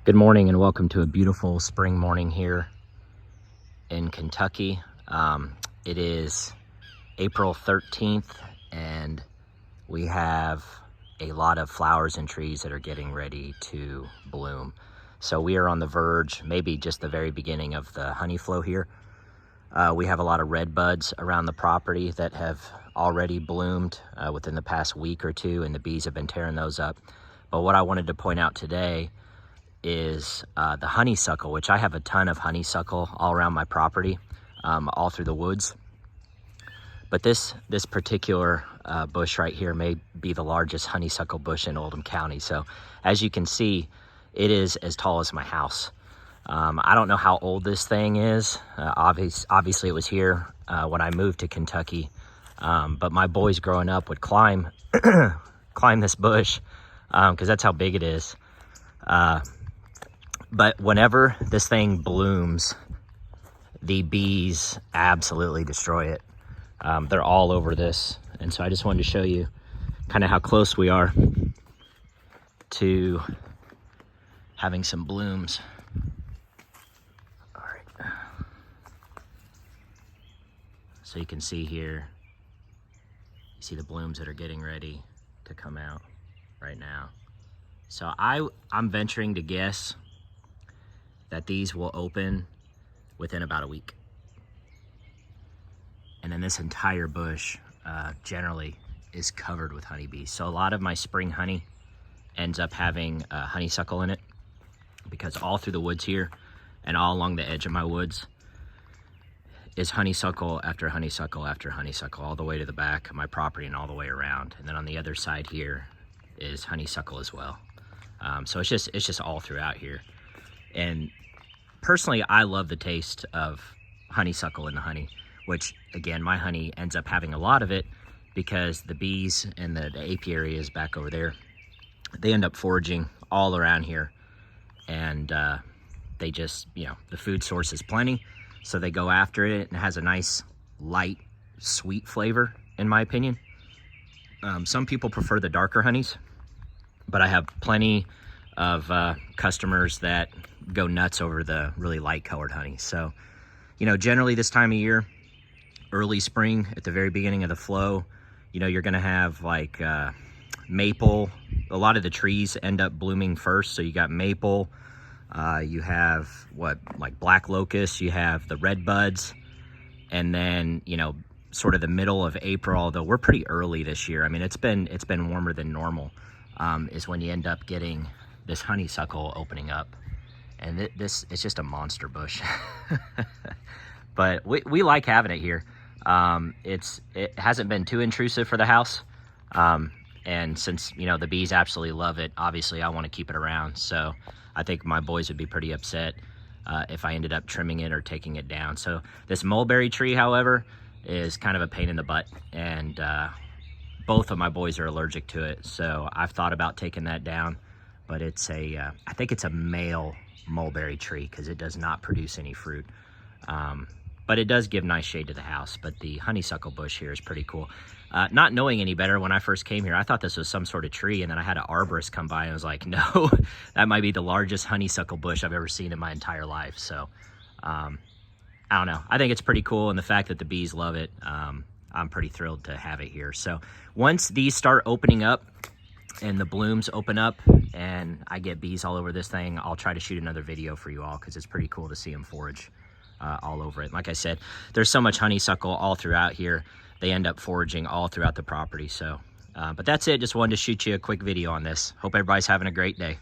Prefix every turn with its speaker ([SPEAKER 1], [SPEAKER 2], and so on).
[SPEAKER 1] Good morning and welcome to a beautiful spring morning here in Kentucky. It is April 13th and we have a lot of flowers and trees that are getting ready to bloom. So we are on the verge, maybe just the very beginning of the honey flow here. We have a lot of red buds around the property that have already bloomed within the past week or two, and the bees have been tearing those up. But what I wanted to point out today is the honeysuckle, which I have a ton of honeysuckle all around my property, all through the woods. But this particular bush right here may be the largest honeysuckle bush in Oldham County. So as you can see, it is as tall as my house. I don't know how old this thing is. Obviously it was here when I moved to Kentucky. But my boys growing up would climb this bush because that's how big it is. But whenever this thing blooms, the bees absolutely destroy it. They're all over this. And so I just wanted to show you kind of how close we are to having some blooms. All right. So you can see here, you see the blooms that are getting ready to come out right now. So I'm venturing to guess that these will open within about a week. And then this entire bush generally is covered with honeybees. So a lot of my spring honey ends up having honeysuckle in it, because all through the woods here and all along the edge of my woods is honeysuckle after honeysuckle after honeysuckle, all the way to the back of my property and all the way around. And then on the other side here is honeysuckle as well. So it's just all throughout here. And personally, I love the taste of honeysuckle in the honey, which again, my honey ends up having a lot of it because the bees and the apiaries back over there, they end up foraging all around here. And they just, the food source is plenty. So they go after it, and it has a nice, light, sweet flavor, in my opinion. Some people prefer the darker honeys, but I have plenty of customers that go nuts over the really light colored honey. So, generally this time of year, early spring, at the very beginning of the flow, you're gonna have like maple. A lot of the trees end up blooming first. So you got maple, you have like black locust, you have the red buds, and then, sort of the middle of April, although we're pretty early this year. I mean, it's been warmer than normal, is when you end up getting this honeysuckle opening up. And it's just a monster bush. But we like having it here. It hasn't been too intrusive for the house. And since, the bees absolutely love it, obviously I want to keep it around. So I think my boys would be pretty upset if I ended up trimming it or taking it down. So this mulberry tree, however, is kind of a pain in the butt. And both of my boys are allergic to it. So I've thought about taking that down. But it's I think it's a male mulberry tree because it does not produce any fruit. But it does give nice shade to the house. But the honeysuckle bush here is pretty cool. Not knowing any better, when I first came here, I thought this was some sort of tree. And then I had an arborist come by and I was like, no, that might be the largest honeysuckle bush I've ever seen in my entire life. So I don't know. I think it's pretty cool. And the fact that the bees love it, I'm pretty thrilled to have it here. So once these start opening up and the blooms open up and I get bees all over this thing, I'll try to shoot another video for you all because it's pretty cool to see them forage all over it. Like I said, there's so much honeysuckle all throughout here. They end up foraging all throughout the property. So, but that's it. Just wanted to shoot you a quick video on this. Hope everybody's having a great day.